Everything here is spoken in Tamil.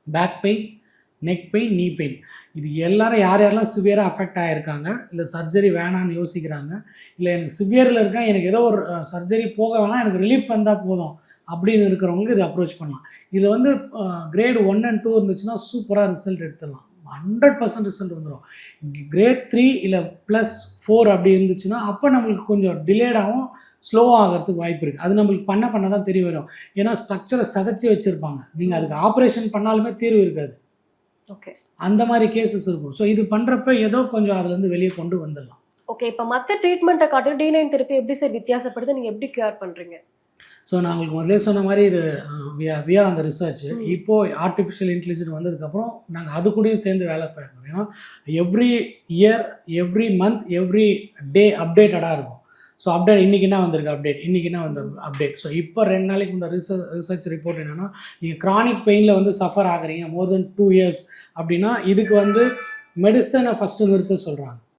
பேக் பெயின், நெக் பெயின், நீ பெயின். இது எல்லாரும் யாரெல்லாம் சிவியராக அஃபெக்ட் ஆகியிருக்காங்க, இல்லை சர்ஜரி வேணான்னு யோசிக்கிறாங்க, இல்லை எனக்கு சிவியரில் இருக்கேன், எனக்கு ஏதோ ஒரு சர்ஜரி போக வேணாம், எனக்கு ரிலீஃப் வந்தால் போதும் அப்படின்னு இருக்கிறவங்களுக்கு இதை அப்ரோச் பண்ணலாம். இது வந்து கிரேட் 1 and 2 இருந்துச்சுன்னா சூப்பராக ரிசல்ட் எடுத்துடலாம். 100% ரிசல்ட் வந்துடும். கிரேட் 3 இல்லை +4 அப்படி இருந்துச்சுன்னா அப்போ நம்மளுக்கு கொஞ்சம் டிலேடாகவும் ஸ்லோவாக ஆகிறதுக்கு வாய்ப்பு இருக்குது. அது நம்மளுக்கு பண்ண தான் தெரிய வரும். ஏன்னா ஸ்ட்ரக்சரை சதைச்சி வச்சுருப்பாங்க. நீங்கள் அதுக்கு ஆப்ரேஷன் பண்ணாலுமே தீர்வு இருக்காது. ஓகே, அந்த மாதிரி கேசஸ் இருக்கும். ஸோ இது பண்ணுறப்ப ஏதோ கொஞ்சம் அதுலேருந்து வெளியே கொண்டு வந்துடலாம். ஓகே. இப்போ மற்ற ட்ரீட்மெண்ட்டை காட்டிலும் D9 தெரப்பி எப்படி சார் வித்தியாசப்படுது? நீங்கள் எப்படி கியூர் பண்ணுறீங்க? ஸோ நான் உங்களுக்கு முதலே சொன்ன மாதிரி இது வி ஆர் அந்த ரிசர்ச். இப்போது ஆர்டிஃபிஷியல் இன்டெலிஜென்ஸ் வந்ததுக்கப்புறம் நாங்கள் அது கூடயும் சேர்ந்து வேலை பார்க்கணும். ஏன்னா every year, every month, every day அப்டேட்டடாக இருக்கும். ஸோ அப்டேட் இன்றைக்கி என்ன வந்திருக்கு அப்டேட், இன்றைக்கி என்ன வந்த அப்டேட். ஸோ இப்போ 2 நாளைக்கு இந்த ரிசர்ச் ரிப்போர்ட் என்னென்னா, நீங்கள் க்ரானிக் பெயினில் வந்து சஃபர் ஆகுறீங்க மோர் தென் 2 years அப்படின்னா இதுக்கு வந்து மெடிசனை ஃபஸ்ட்டு நிறுத்த சொல்கிறாங்க.